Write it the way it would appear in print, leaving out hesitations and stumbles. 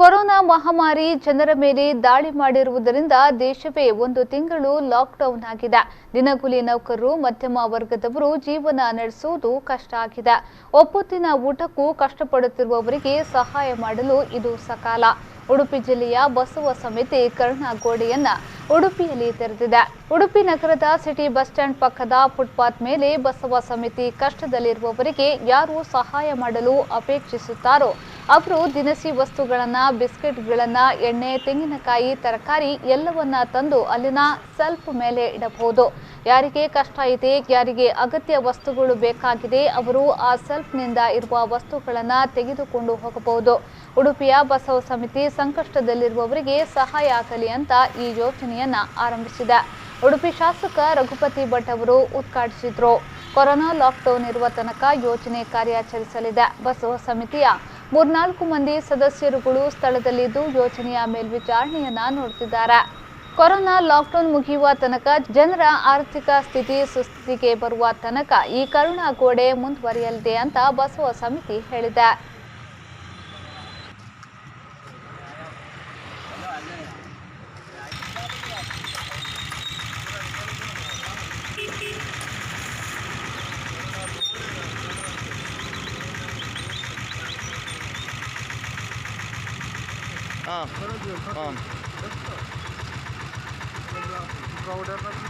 Corona ಮಹಾಮಾರಿ ಜನರ ಮೇಲೆ ದಾಳಿ ಮಾಡಿರುವುದರಿಂದ ದೇಶವೇ ಒಂದು ತಿಂಗಳು ಲಾಕ್ಡೌನ್ ಆಗಿದೆ. ದಿನಗೂಲಿ ನೌಕರರು, ಮಧ್ಯಮ ವರ್ಗದವರು ಜೀವನ ನಡೆಸುವುದು ಕಷ್ಟ ಆಗಿದೆ. ಒಪ್ಪತ್ತಿನ ಊಟಕ್ಕೂ ಕಷ್ಟಪಡುತ್ತಿರುವವರಿಗೆ ಸಹಾಯ ಮಾಡಲು ಇದು ಸಕಾಲ. ಉಡುಪಿ ಜಿಲ್ಲೆಯ ಬಸವ ಸಮಿತಿ ಕರುಣಾಗೋಡೆಯನ್ನ ಉಡುಪಿಯಲ್ಲಿ ತೆರೆದಿದೆ. ಉಡುಪಿ ನಗರದ ಸಿಟಿ ಬಸ್ ಸ್ಟ್ಯಾಂಡ್ ಪಕ್ಕದ ಫುಟ್ಪಾತ್ ಮೇಲೆ ಬಸವ ಸಮಿತಿ ಕಷ್ಟದಲ್ಲಿರುವವರಿಗೆ ಯಾರು ಸಹಾಯ ಮಾಡಲು ಅಪೇಕ್ಷಿಸುತ್ತಾರೋ ಅವರು ದಿನಸಿ ವಸ್ತುಗಳನ್ನು, ಬಿಸ್ಕೆಟ್ಗಳನ್ನು, ಎಣ್ಣೆ, ತೆಂಗಿನಕಾಯಿ, ತರಕಾರಿ ಎಲ್ಲವನ್ನ ತಂದು ಅಲ್ಲಿನ ಸೆಲ್ಫ್ ಮೇಲೆ ಇಡಬಹುದು. ಯಾರಿಗೆ ಕಷ್ಟ ಇದೆ, ಯಾರಿಗೆ ಅಗತ್ಯ ವಸ್ತುಗಳು ಬೇಕಾಗಿದೆ ಅವರು ಆ ಸೆಲ್ಫ್ನಿಂದ ಇರುವ ವಸ್ತುಗಳನ್ನು ತೆಗೆದುಕೊಂಡು ಹೋಗಬಹುದು. ಉಡುಪಿಯ ಬಸವ ಸಮಿತಿ ಸಂಕಷ್ಟದಲ್ಲಿರುವವರಿಗೆ ಸಹಾಯ ಆಗಲಿ ಅಂತ ಈ ಯೋಜನೆಯನ್ನ ಆರಂಭಿಸಿದೆ. ಉಡುಪಿ ಶಾಸಕ ರಘುಪತಿ ಭಟ್ ಅವರು ಉದ್ಘಾಟಿಸಿದರು. ಕೊರೋನಾ ಲಾಕ್ಡೌನ್ ಇರುವ ತನಕ ಯೋಜನೆ ಕಾರ್ಯಾಚರಿಸಲಿದೆ. ಬಸವ ಸಮಿತಿಯ 3-4 ಮಂದಿ ಸದಸ್ಯರುಗಳು ಸ್ಥಳದಲ್ಲಿದ್ದು ಯೋಜನೆಯ ಮೇಲ್ವಿಚಾರಣೆಯನ್ನ ನೋಡುತ್ತಿದ್ದಾರೆ. ಕೊರೋನಾ ಲಾಕ್ಡೌನ್ ಮುಗಿಯುವ ತನಕ ಜನರ ಆರ್ಥಿಕ ಸ್ಥಿತಿ ಸುಸ್ಥಿತಿಗೆ ಬರುವ ತನಕ ಈ ಕರುಣಾಗೋಡೆ ಮುಂದುವರಿಯಲಿದೆ ಅಂತ ಬಸವ ಸಮಿತಿ ಹೇಳಿದೆ.